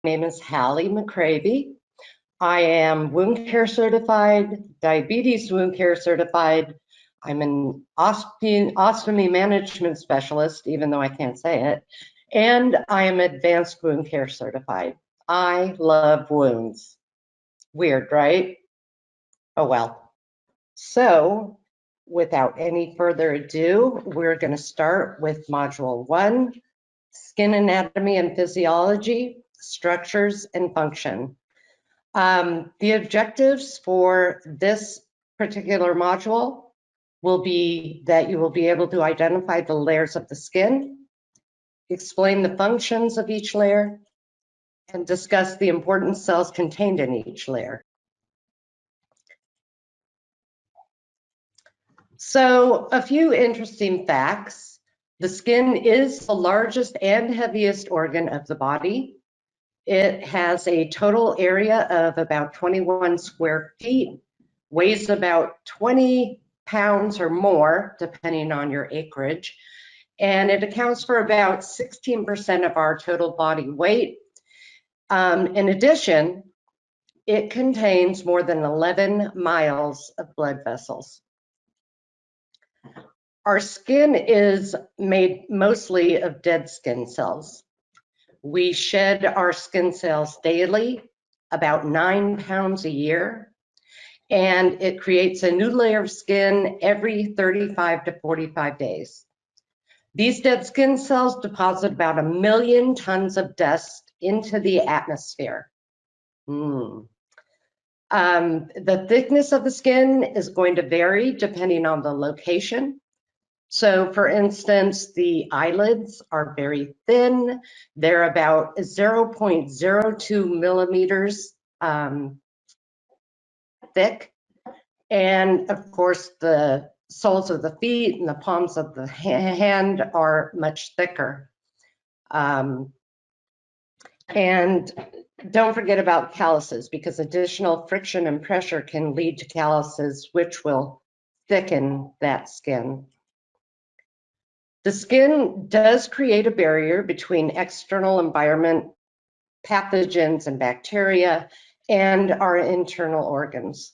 name is Hallie McCravey. I am wound care certified, diabetes wound care certified. I'm an ostomy management specialist, even though I can't say it. And I am advanced wound care certified. I love wounds. Weird, right? Oh, well. So without any further ado, we're going to start with Module 1, Skin Anatomy and Physiology, Structures and Function. The objectives for this particular module will be that you will be able to identify the layers of the skin, explain the functions of each layer, and discuss the important cells contained in each layer. So, a few interesting facts. The skin is the largest and heaviest organ of the body. It has a total area of about 21 square feet, weighs about 20 pounds or more, depending on your acreage, and it accounts for about 16% of our total body weight. In addition, it contains more than 11 miles of blood vessels. Our skin is made mostly of dead skin cells. We shed our skin cells daily, about 9 pounds a year, and it creates a new layer of skin every 35 to 45 days. These dead skin cells deposit about 1 million tons of dust into the atmosphere. The thickness of the skin is going to vary depending on the location. So for instance, the eyelids are very thin. They're about 0.02 millimeters thick. And of course, the soles of the feet and the palms of the hand are much thicker. And don't forget about calluses, because additional friction and pressure can lead to calluses, which will thicken that skin. The skin does create a barrier between external environment, pathogens and bacteria, and our internal organs.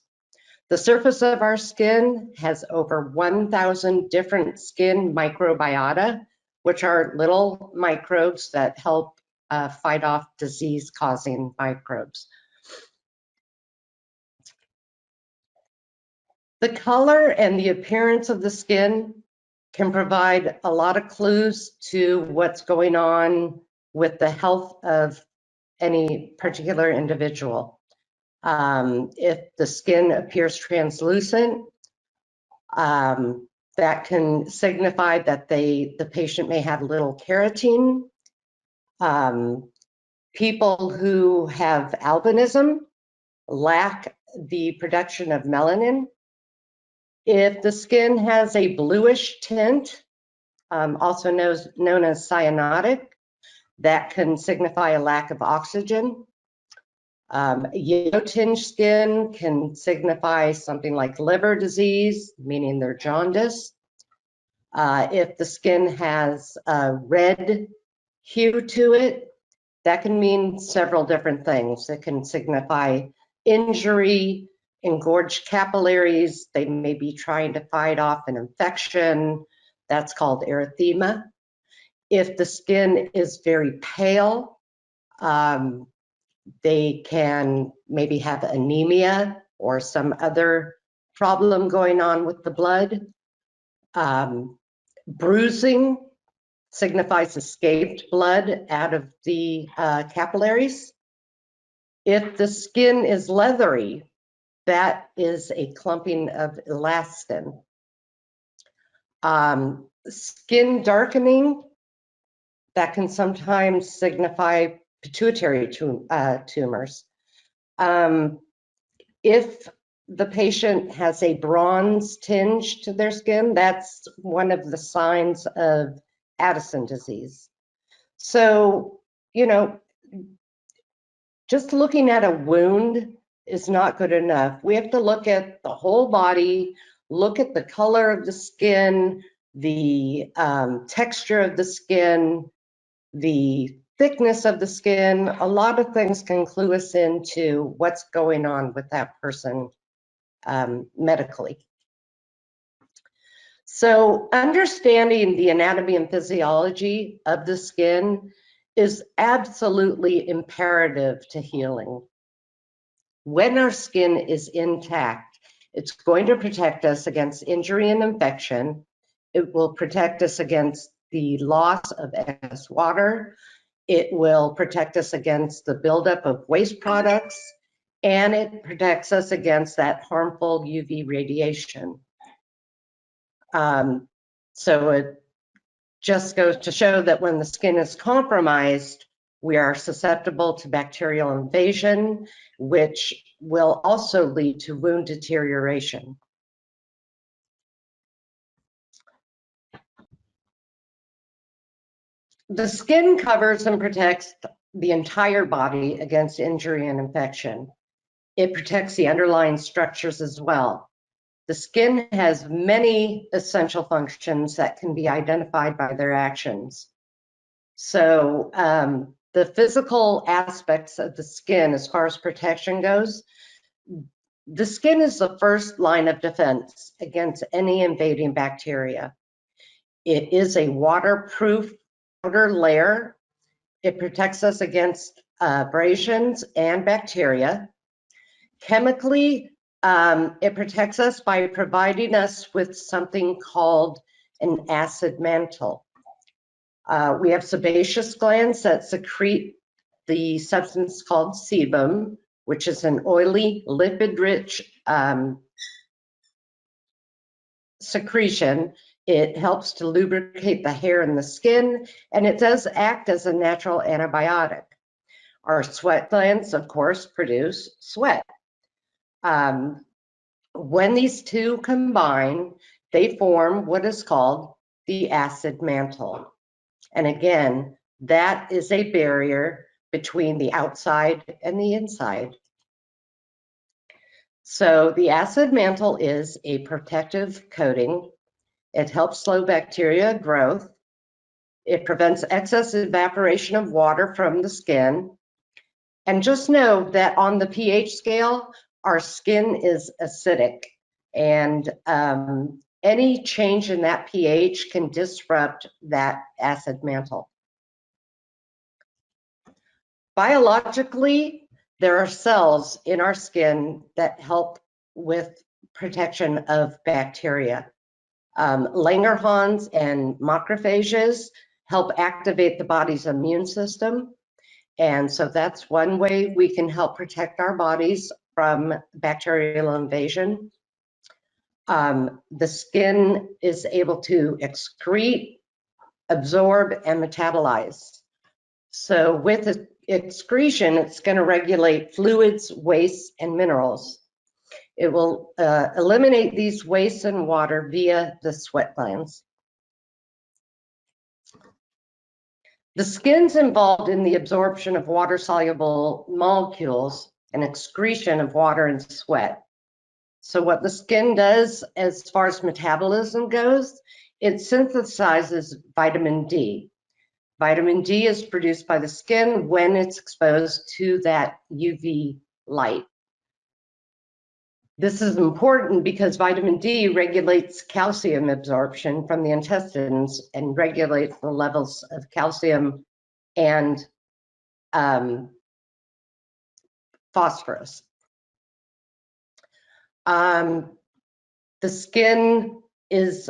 The surface of our skin has over 1,000 different skin microbiota, which are little microbes that help fight off disease-causing microbes. The color and the appearance of the skin can provide a lot of clues to what's going on with the health of any particular individual. If the skin appears translucent, that can signify that the patient may have little keratin. People who have albinism lack the production of melanin. If the skin has a bluish tint, also known as cyanotic, that can signify a lack of oxygen. Yellow tinged skin can signify something like liver disease, meaning they're jaundiced. If the skin has a red hue to it, that can mean several different things. It can signify injury, engorged capillaries. They may be trying to fight off an infection. That's called erythema. If the skin is very pale, they can maybe have anemia or some other problem going on with the blood. Bruising signifies escaped blood out of the capillaries. If the skin is leathery, that is a clumping of elastin. Skin darkening, that can sometimes signify pituitary tumors. If the patient has a bronze tinge to their skin, that's one of the signs of Addison disease. So, you know, just looking at a wound is not good enough. We have to look at the whole body, look at the color of the skin, the texture of the skin, the thickness of the skin, a lot of things can clue us into what's going on with that person medically. So understanding the anatomy and physiology of the skin is absolutely imperative to healing. When our skin is intact, it's going to protect us against injury and infection. It will protect us against the loss of excess water. It will protect us against the buildup of waste products, and it protects us against that harmful UV radiation. So it just goes to show that when the skin is compromised, we are susceptible to bacterial invasion, which will also lead to wound deterioration. The skin covers and protects the entire body against injury and infection. It protects the underlying structures as well. The skin has many essential functions that can be identified by their actions. So the physical aspects of the skin, as far as protection goes, the skin is the first line of defense against any invading bacteria. It is a waterproof outer layer. It protects us against abrasions and bacteria. Chemically, it protects us by providing us with something called an acid mantle. We have sebaceous glands that secrete the substance called sebum, which is an oily, lipid-rich secretion. It helps to lubricate the hair and the skin, and it does act as a natural antibiotic. Our sweat glands, of course, produce sweat. When these two combine, they form what is called the acid mantle. And again, that is a barrier between the outside and the inside. So the acid mantle is a protective coating. It helps slow bacteria growth. It prevents excess evaporation of water from the skin. And just know that on the pH scale, our skin is acidic, and any change in that pH can disrupt that acid mantle. Biologically, there are cells in our skin that help with protection of bacteria. Langerhans and macrophages help activate the body's immune system. And so that's one way we can help protect our bodies from bacterial invasion. The skin is able to excrete, absorb, and metabolize. So with excretion, it's going to regulate fluids, wastes, and minerals. It will eliminate these wastes and water via the sweat glands. The skin's involved in the absorption of water-soluble molecules and excretion of water and sweat. So what the skin does as far as metabolism goes, it synthesizes vitamin D. Vitamin D is produced by the skin when it's exposed to that UV light. This is important because vitamin D regulates calcium absorption from the intestines and regulates the levels of calcium and phosphorus. The skin is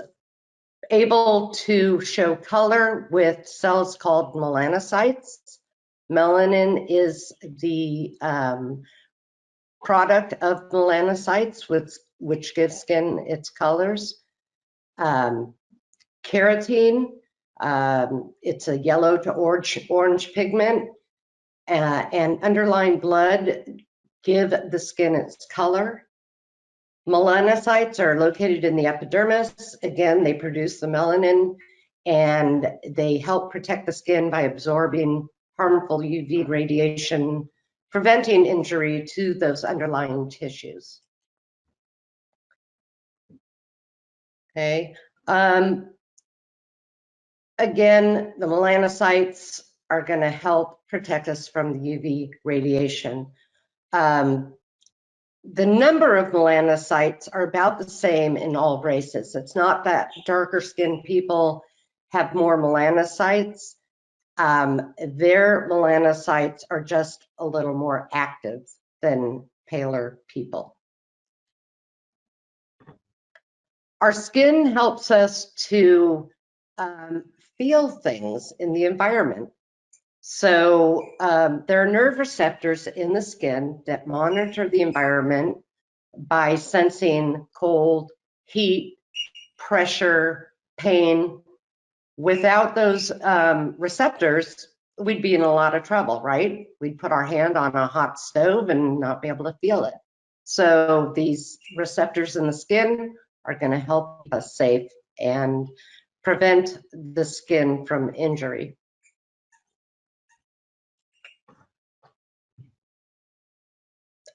able to show color with cells called melanocytes. Melanin is the product of melanocytes, which gives skin its colors. Carotene, it's a yellow to orange pigment, and underlying blood give the skin its color. Melanocytes are located in the epidermis. Again, they produce the melanin, and they help protect the skin by absorbing harmful UV radiation, preventing injury to those underlying tissues. Okay. Again, the melanocytes are going to help protect us from the UV radiation. The number of melanocytes are about the same in all races. It's not that darker skinned people have more melanocytes. Their melanocytes are just a little more active than paler people. Our skin helps us to feel things in the environment. So there are nerve receptors in the skin that monitor the environment by sensing cold, heat, pressure, pain. Without those receptors, we'd be in a lot of trouble, right? We'd put our hand on a hot stove and not be able to feel it. So these receptors in the skin are going to help us safe and prevent the skin from injury.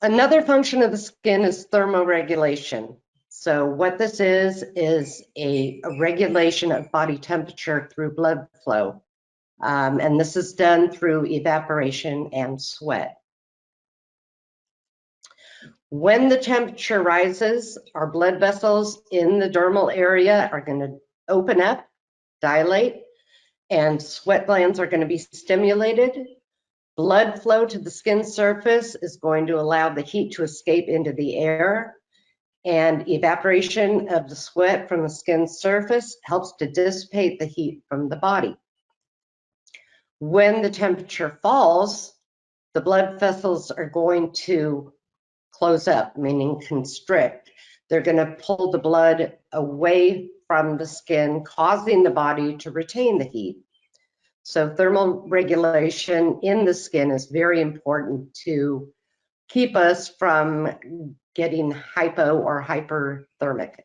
Another function of the skin is thermoregulation. So what this is a regulation of body temperature through blood flow. And this is done through evaporation and sweat. When the temperature rises, our blood vessels in the dermal area are going to open up, dilate, and sweat glands are going to be stimulated. Blood flow to the skin surface is going to allow the heat to escape into the air, and evaporation of the sweat from the skin surface helps to dissipate the heat from the body. When the temperature falls, the blood vessels are going to close up, meaning constrict. They're going to pull the blood away from the skin, causing the body to retain the heat. So thermal regulation in the skin is very important to keep us from getting hypo or hyperthermic.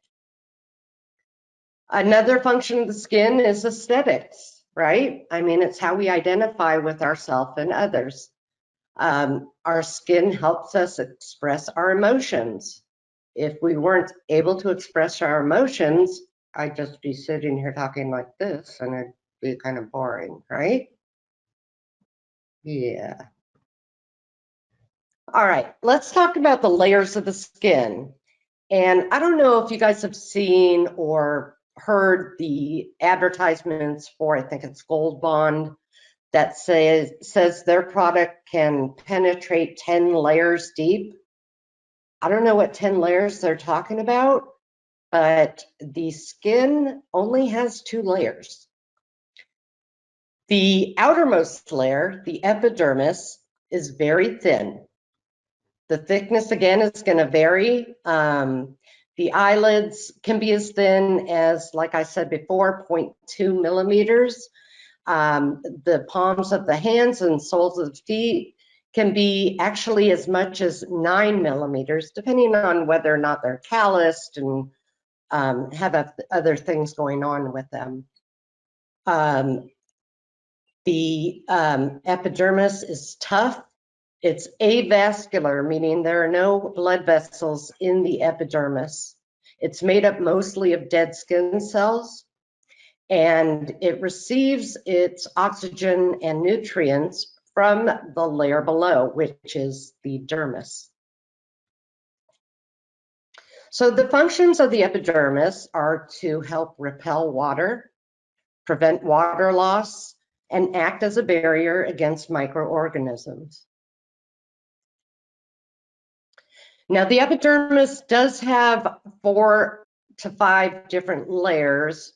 Another function of the skin is aesthetics, right? I mean, it's how we identify with ourselves and others. Our skin helps us express our emotions. If we weren't able to express our emotions, I'd just be sitting here talking like this and it'd be kind of boring, right? Yeah. All right, let's talk about the layers of the skin. And I don't know if you guys have seen or heard the advertisements for, I think it's Gold Bond, that says their product can penetrate 10 layers deep. I don't know what 10 layers they're talking about, but the skin only has 2 layers. The outermost layer, the epidermis, is very thin. The thickness, again, is going to vary. The eyelids can be as thin as, like I said before, 0.2 millimeters. The palms of the hands and soles of the feet can be actually as much as 9 millimeters, depending on whether or not they're calloused and have other things going on with them. The epidermis is tough. It's avascular, meaning there are no blood vessels in the epidermis. It's made up mostly of dead skin cells, and it receives its oxygen and nutrients from the layer below, which is the dermis. So the functions of the epidermis are to help repel water, prevent water loss, and act as a barrier against microorganisms. Now, the epidermis does have 4 to 5 different layers,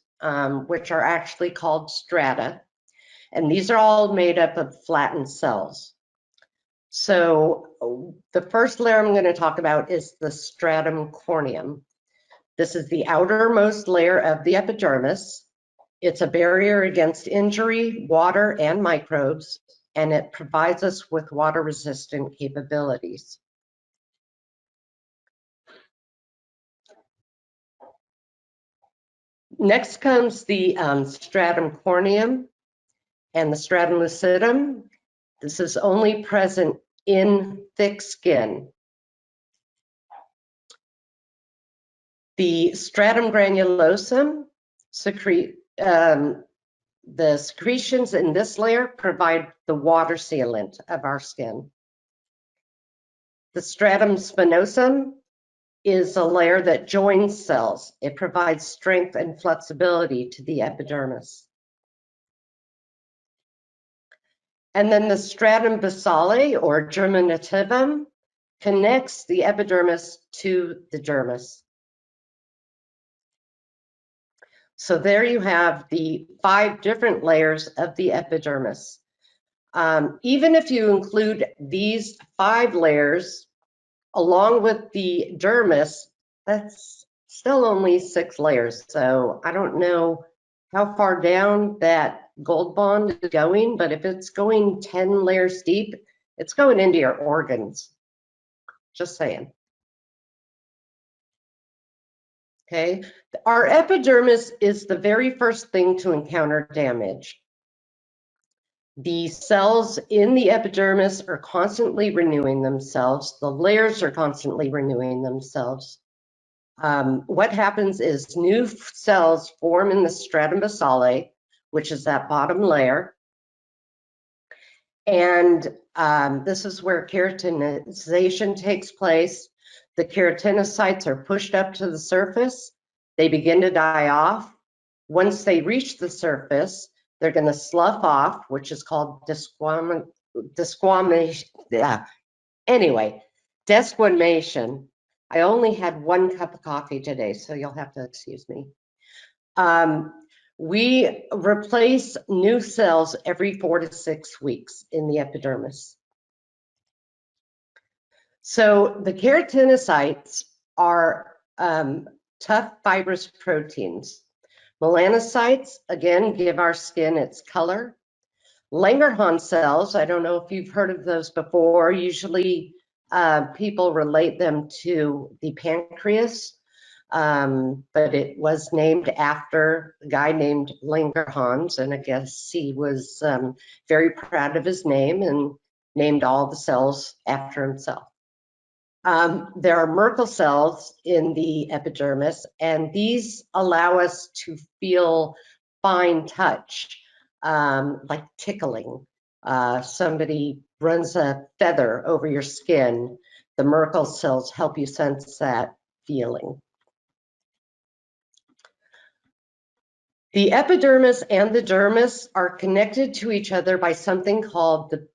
which are actually called strata. And these are all made up of flattened cells. So the first layer I'm going to talk about is the stratum corneum. This is the outermost layer of the epidermis. It's a barrier against injury, water, and microbes, and it provides us with water-resistant capabilities. Next comes the stratum corneum and the stratum lucidum. This is only present in thick skin. The stratum granulosum the secretions in this layer provide the water sealant of our skin. The stratum spinosum is a layer that joins cells. It provides strength and flexibility to the epidermis. And then the stratum basale, or germinativum, connects the epidermis to the dermis. So there you have the 5 different layers of the epidermis. Even if you include these 5 layers along with the dermis, that's still only 6 layers. So I don't know how far down that gold bond is going, but if it's going 10 layers deep, it's going into your organs. Just saying. Okay, our epidermis is the very first thing to encounter damage. The cells in the epidermis are constantly renewing themselves. The layers are constantly renewing themselves. What happens is new cells form in the stratum basale, which is that bottom layer. And this is where keratinization takes place. The keratinocytes are pushed up to the surface. They begin to die off. Once they reach the surface, they're going to slough off, which is called desquamation. I only had 1 cup of coffee today, so you'll have to excuse me. We replace new cells every 4 to 6 weeks in the epidermis. So the keratinocytes are tough fibrous proteins. Melanocytes, again, give our skin its color. Langerhans cells, I don't know if you've heard of those before. Usually people relate them to the pancreas, but it was named after a guy named Langerhans, and I guess he was very proud of his name and named all the cells after himself. There are Merkel cells in the epidermis, and these allow us to feel fine touch, like tickling. Somebody runs a feather over your skin. The Merkel cells help you sense that feeling. The epidermis and the dermis are connected to each other by something called the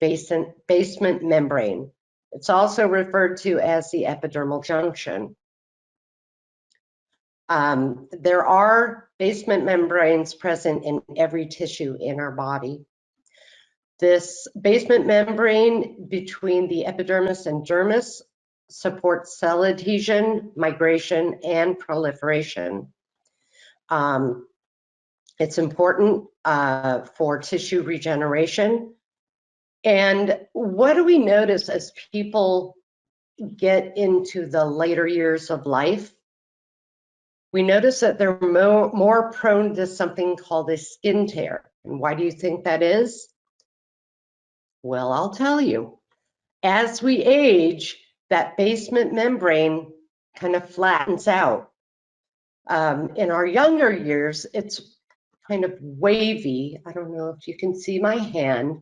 basement membrane. It's also referred to as the epidermal junction. There are basement membranes present in every tissue in our body. This basement membrane between the epidermis and dermis supports cell adhesion, migration, and proliferation. It's important for tissue regeneration. And what do we notice as people get into the later years of life? We notice that they're more prone to something called a skin tear. And why do you think that is? Well, I'll tell you. As we age, that basement membrane kind of flattens out. In our younger years, it's kind of wavy. I don't know if you can see my hand,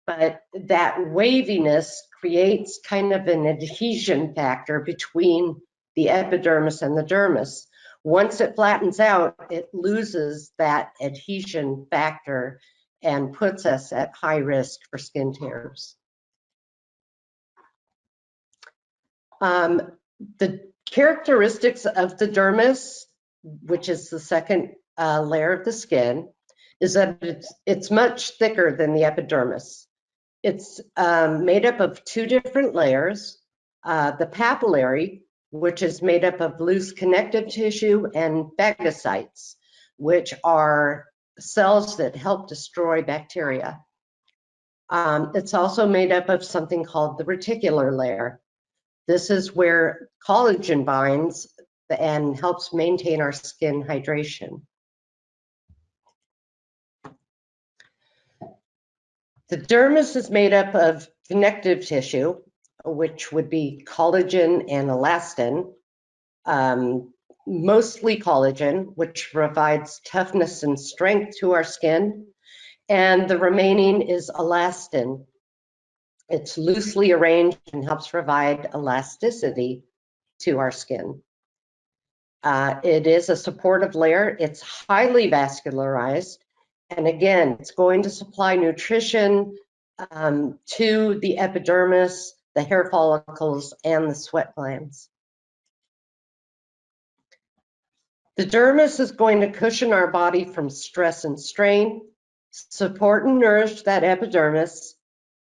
but that waviness creates kind of an adhesion factor between the epidermis and the dermis. Once it flattens out, it loses that adhesion factor and puts us at high risk for skin tears. The characteristics of the dermis, which is the second layer of the skin, is that it's much thicker than the epidermis. It's made up of 2 different layers. The papillary, which is made up of loose connective tissue, and phagocytes, which are cells that help destroy bacteria. It's also made up of something called the reticular layer. This is where collagen binds and helps maintain our skin hydration. The dermis is made up of connective tissue, which would be collagen and elastin, mostly collagen, which provides toughness and strength to our skin. and the remaining is elastin. It's loosely arranged and helps provide elasticity to our skin. It is a supportive layer. It's highly vascularized. And again, it's going to supply nutrition to the epidermis, the hair follicles, and the sweat glands. The dermis is going to cushion our body from stress and strain, support and nourish that epidermis,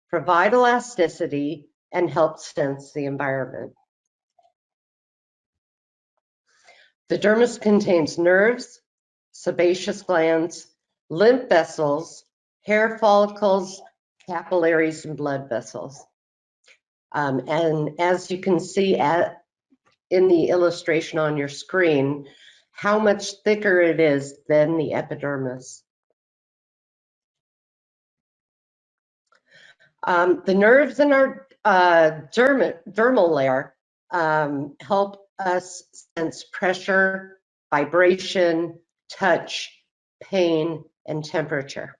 provide elasticity, and help sense the environment. The dermis contains nerves, sebaceous glands, lymph vessels, hair follicles, capillaries, and blood vessels. And as you can see in the illustration on your screen, how much thicker it is than the epidermis. The nerves in our dermal layer help us sense pressure, vibration, touch, pain, and temperature.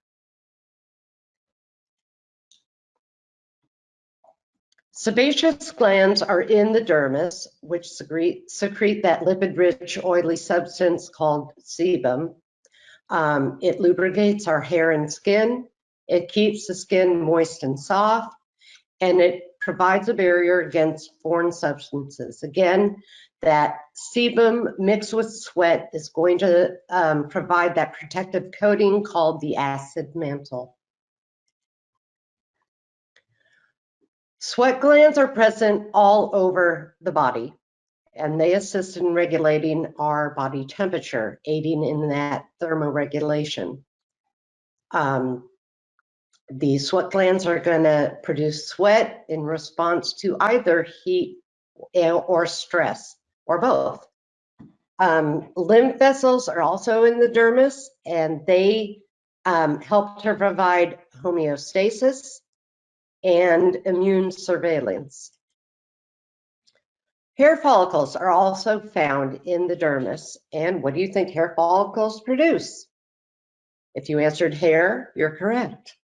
Sebaceous glands are in the dermis, which secrete that lipid-rich, oily substance called sebum. It lubricates our hair and skin. It keeps the skin moist and soft, and it provides a barrier against foreign substances. Again, that sebum mixed with sweat is going to provide that protective coating called the acid mantle. Sweat glands are present all over the body, and they assist in regulating our body temperature, aiding in that thermoregulation. The sweat glands are going to produce sweat in response to either heat or stress, or both. Lymph vessels are also in the dermis, and they help to provide homeostasis and immune surveillance. Hair follicles are also found in the dermis, and what do you think hair follicles produce? If you answered hair, you're correct.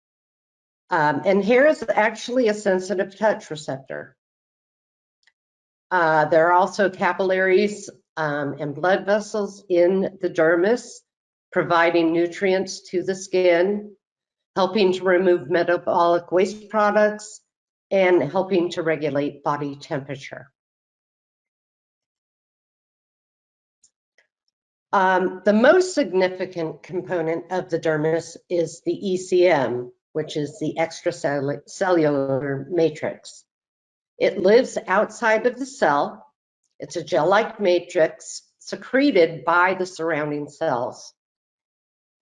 And hair is actually a sensitive touch receptor. There are also capillaries and blood vessels in the dermis, providing nutrients to the skin, helping to remove metabolic waste products, and helping to regulate body temperature. The most significant component of the dermis is the ECM, which is the extracellular matrix. It lives outside of the cell. It's a gel-like matrix secreted by the surrounding cells.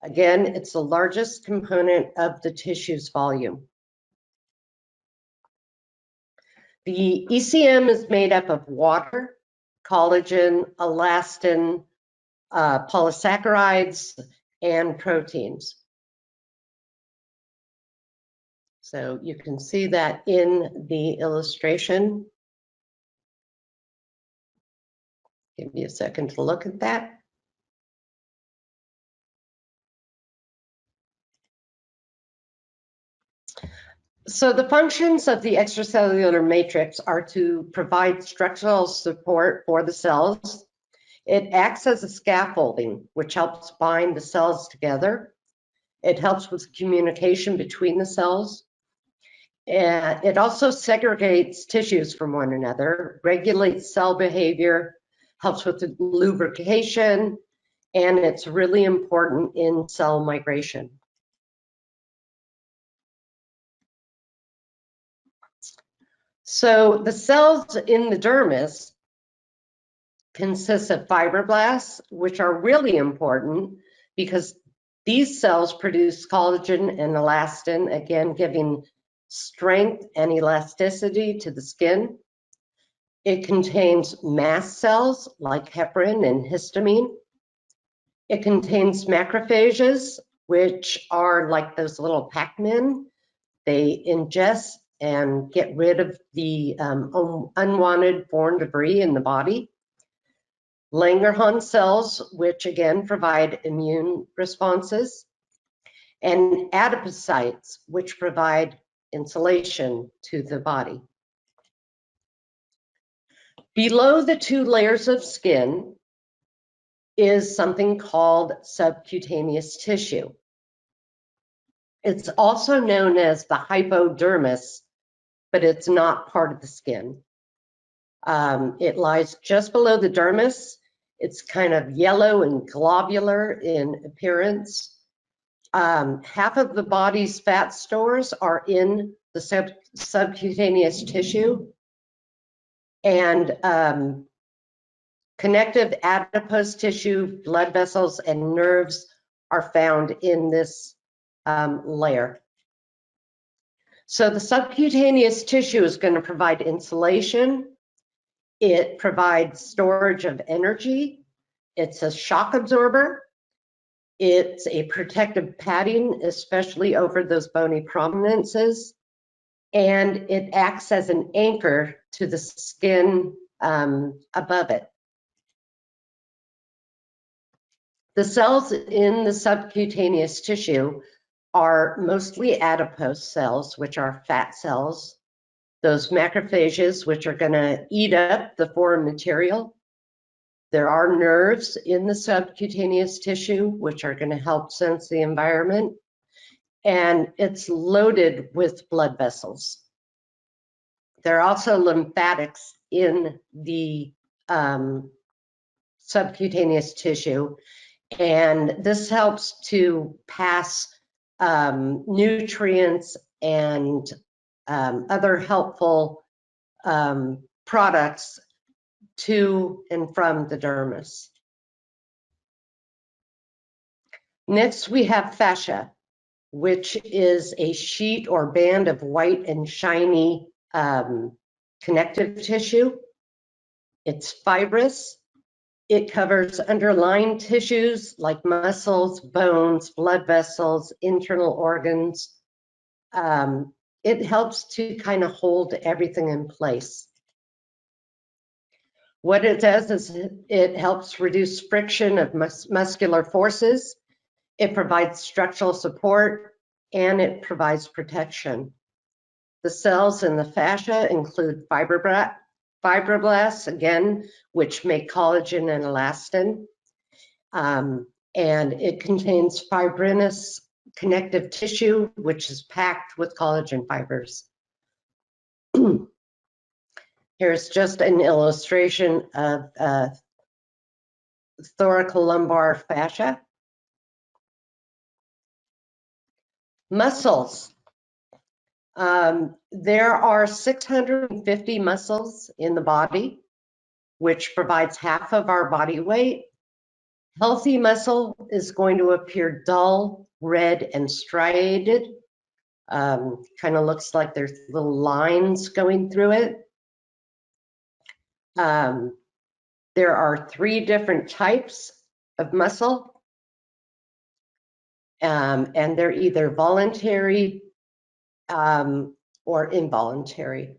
Again, it's the largest component of the tissue's volume. The ECM is made up of water, collagen, elastin, polysaccharides, and proteins. So you can see that in the illustration. Give me a second to look at that. So the functions of the extracellular matrix are to provide structural support for the cells. It acts as a scaffolding, which helps bind the cells together. It helps with communication between the cells. And it also segregates tissues from one another, regulates cell behavior, helps with the lubrication, and it's really important in cell migration. So the cells in the dermis consist of fibroblasts, which are really important because these cells produce collagen and elastin, again, giving strength and elasticity to the skin. It contains mast cells like heparin and histamine. It contains macrophages, which are like those little Pac-Men. They ingest and get rid of the unwanted foreign debris in the body. Langerhans cells, which again provide immune responses. and adipocytes, which provide insulation to the body. Below the two layers of skin is something called subcutaneous tissue. It's also known as the hypodermis, but it's not part of the skin. It lies just below the dermis. It's kind of yellow and globular in appearance. Half of the body's fat stores are in the subcutaneous tissue, and connective adipose tissue, blood vessels, and nerves are found in this layer. So the subcutaneous tissue is going to provide insulation. It provides storage of energy. It's a shock absorber. It's a protective padding, especially over those bony prominences. And it acts as an anchor to the skin above it. The cells in the subcutaneous tissue are mostly adipose cells, which are fat cells, those macrophages, which are going to eat up the foreign material. There are nerves in the subcutaneous tissue, which are going to help sense the environment, and it's loaded with blood vessels. There are also lymphatics in the subcutaneous tissue, and this helps to pass nutrients and other helpful products to and from the dermis. Next, we have fascia, which is a sheet or band of white and shiny connective tissue. It's fibrous. It covers underlying tissues like muscles, bones, blood vessels, internal organs. It helps to kind of hold everything in place. What it does is it helps reduce friction of muscular forces. It provides structural support, and it provides protection. The cells in the fascia include fibroblasts, again, which make collagen and elastin. And it contains fibrinous connective tissue, which is packed with collagen fibers. Here's just an illustration of thoracolumbar fascia. Muscles. There are 650 muscles in the body, which provides half of our body weight. Healthy muscle is going to appear dull, red, and striated. Kind of looks like there's little lines going through it. There are 3 different types of muscle, and they're either voluntary or involuntary.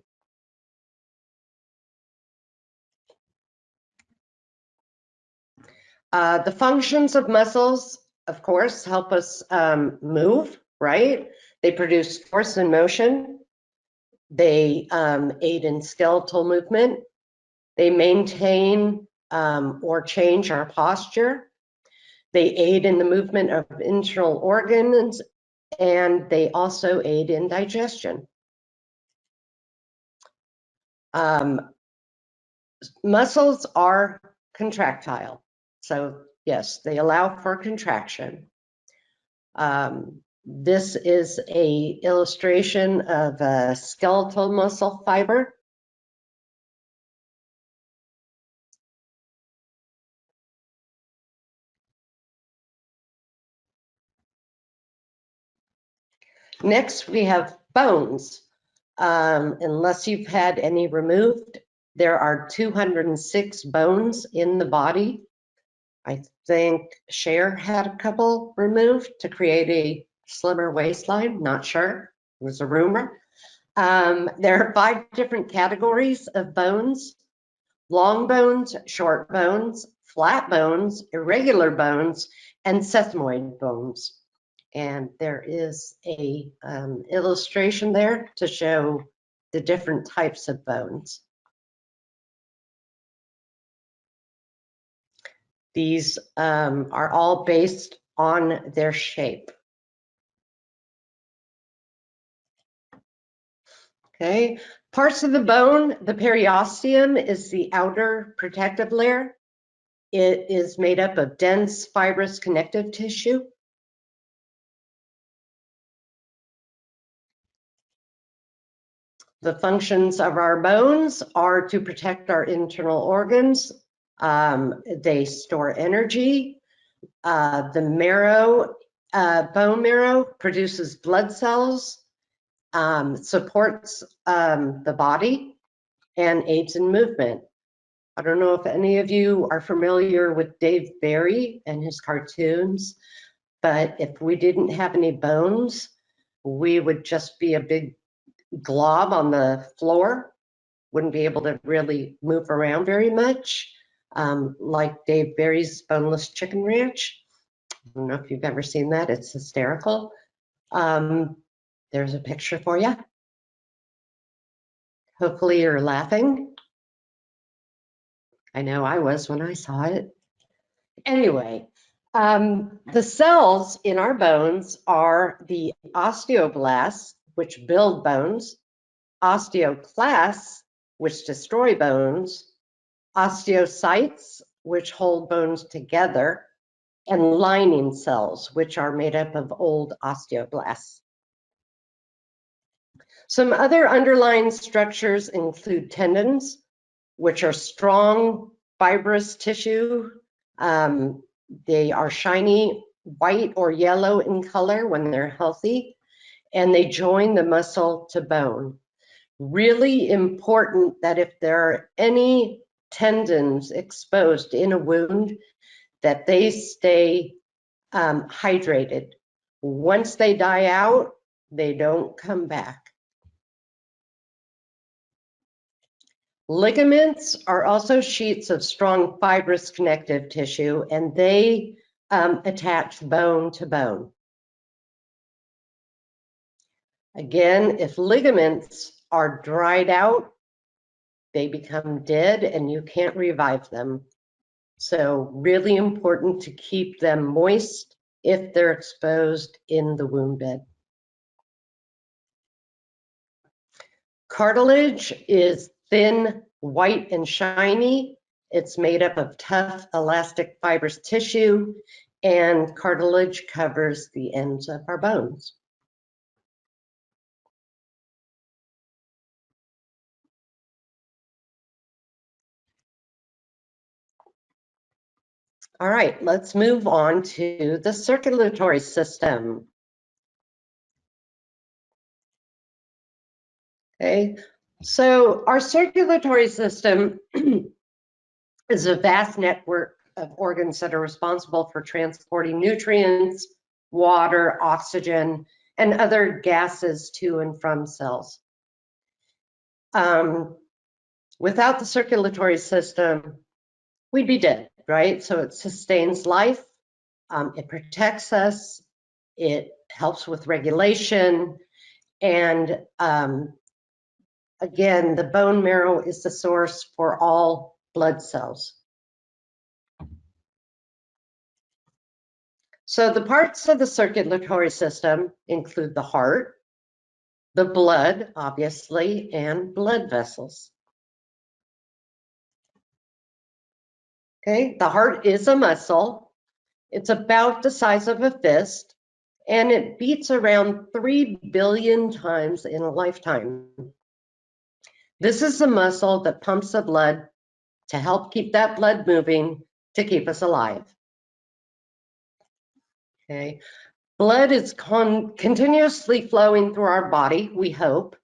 The functions of muscles, of course, help us move, right? They produce force and motion. They aid in skeletal movement. They maintain or change our posture. They aid in the movement of internal organs, and they also aid in digestion. Muscles are contractile. So yes, they allow for contraction. This is an illustration of a skeletal muscle fiber. Next, we have bones. Unless you've had any removed, there are 206 bones in the body. I think Cher had a couple removed to create a slimmer waistline, not sure, it was a rumor. There are 5 different categories of bones: long bones, short bones, flat bones, irregular bones, and sesamoid bones. And there is a illustration there to show the different types of bones. These are all based on their shape. Okay, parts of the bone, the periosteum is the outer protective layer. It is made up of dense fibrous connective tissue. The functions of our bones are to protect our internal organs. They store energy. The marrow, bone marrow produces blood cells, supports the body, and aids in movement. I don't know if any of you are familiar with Dave Barry and his cartoons, but if we didn't have any bones, we would just be a big glob on the floor, wouldn't be able to really move around very much, like Dave Barry's Boneless Chicken Ranch. I don't know if you've ever seen that, it's hysterical. There's a picture for you. Hopefully you're laughing. I know I was when I saw it. Anyway, the cells in our bones are the osteoblasts, which build bones, osteoclasts, which destroy bones, osteocytes, which hold bones together, and lining cells, which are made up of old osteoblasts. Some other underlying structures include tendons, which are strong, fibrous tissue. They are shiny white or yellow in color when they're healthy, and they join the muscle to bone. Really important that if there are any tendons exposed in a wound, that they stay hydrated. Once they die out, they don't come back. Ligaments are also sheets of strong fibrous connective tissue, and they attach bone to bone. Again, if ligaments are dried out, they become dead and you can't revive them. So really important to keep them moist if they're exposed in the wound bed. Cartilage is thin, white, and shiny. It's made up of tough, elastic fibrous tissue, and cartilage covers the ends of our bones. All right, let's move on to the circulatory system. Okay, so our circulatory system is a vast network of organs that are responsible for transporting nutrients, water, oxygen, and other gases to and from cells. Without the circulatory system, we'd be dead, right? So it sustains life, it protects us, it helps with regulation, and again, the bone marrow is the source for all blood cells. So the parts of the circulatory system include the heart, the blood, obviously, and blood vessels. Okay, the heart is a muscle. It's about the size of a fist, and it beats around 3 billion times in a lifetime. This is the muscle that pumps the blood to help keep that blood moving to keep us alive. Okay, blood is continuously flowing through our body, we hope.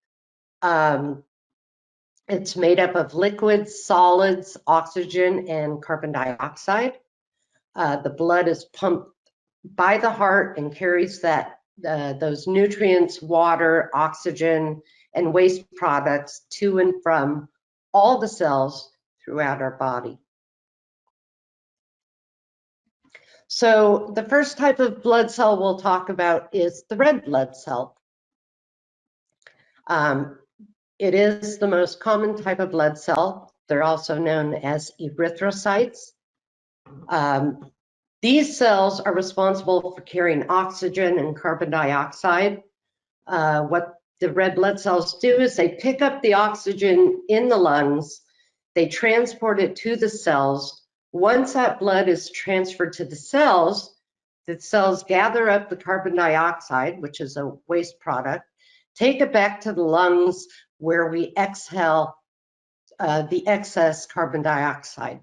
It's made up of liquids, solids, oxygen, and carbon dioxide. The blood is pumped by the heart and carries those nutrients, water, oxygen, and waste products to and from all the cells throughout our body. So the first type of blood cell we'll talk about is the red blood cell. It is the most common type of blood cell. They're also known as erythrocytes. These cells are responsible for carrying oxygen and carbon dioxide. What the red blood cells do is they pick up the oxygen in the lungs, they transport it to the cells. Once that blood is transferred to the cells gather up the carbon dioxide, which is a waste product, take it back to the lungs where we exhale the excess carbon dioxide.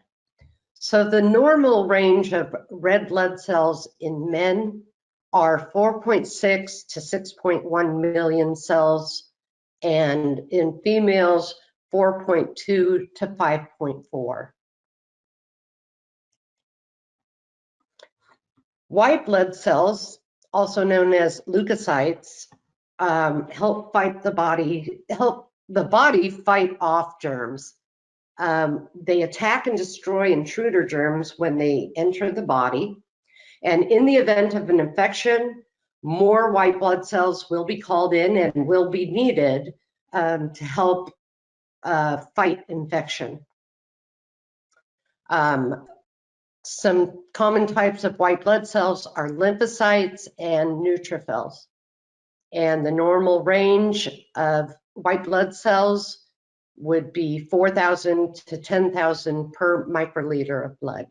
So the normal range of red blood cells in men are 4.6 to 6.1 million cells, and in females, 4.2 to 5.4. White blood cells, also known as leukocytes, help the body fight off germs. They attack and destroy intruder germs when they enter the body. And in the event of an infection, more white blood cells will be called in and will be needed to help fight infection. Some common types of white blood cells are lymphocytes and neutrophils. And the normal range of white blood cells would be 4,000 to 10,000 per microliter of blood.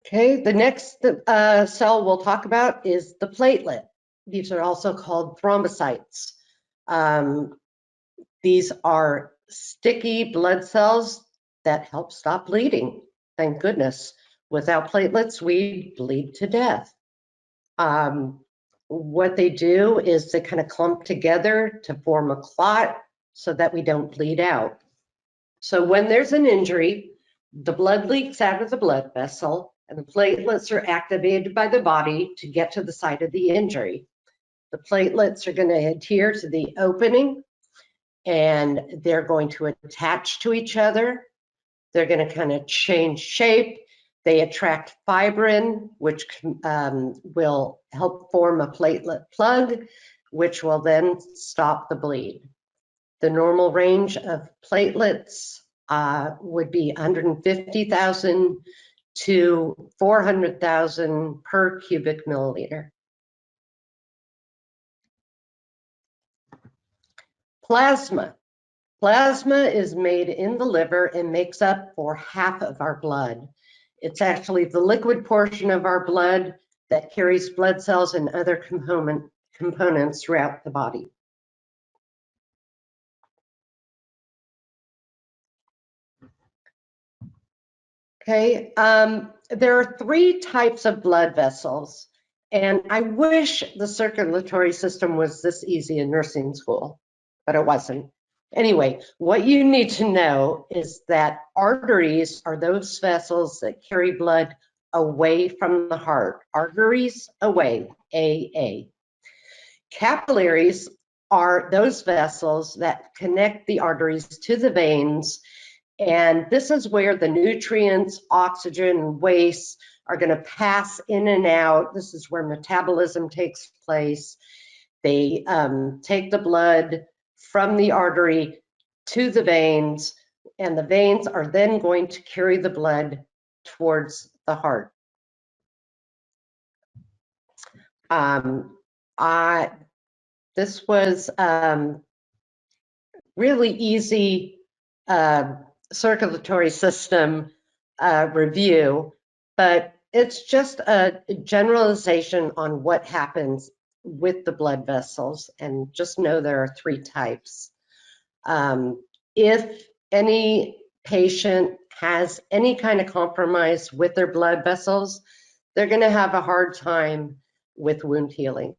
Okay, the next cell we'll talk about is the platelet. These are also called thrombocytes. These are sticky blood cells that help stop bleeding. Thank goodness. Without platelets, we bleed to death. What they do is they kind of clump together to form a clot so that we don't bleed out. So when there's an injury, the blood leaks out of the blood vessel and the platelets are activated by the body to get to the site of the injury. The platelets are going to adhere to the opening and they're going to attach to each other. They're going to kind of change shape. They attract fibrin, which will help form a platelet plug, which will then stop the bleed. The normal range of platelets would be 150,000 to 400,000 per cubic milliliter. Plasma. Plasma is made in the liver and makes up for half of our blood. It's actually the liquid portion of our blood that carries blood cells and other components throughout the body. Okay, there are three types of blood vessels, and I wish the circulatory system was this easy in nursing school, but it wasn't. Anyway, what you need to know is that arteries are those vessels that carry blood away from the heart. Arteries away, AA. Capillaries are those vessels that connect the arteries to the veins, and this is where the nutrients, oxygen, waste are going to pass in and out. This is where metabolism takes place. They take the blood from the artery to the veins, and the veins are then going to carry the blood towards the heart. This was really easy circulatory system review, but it's just a generalization on what happens with the blood vessels, and just know there are three types. If any patient has any kind of compromise with their blood vessels, they're going to have a hard time with wound healing.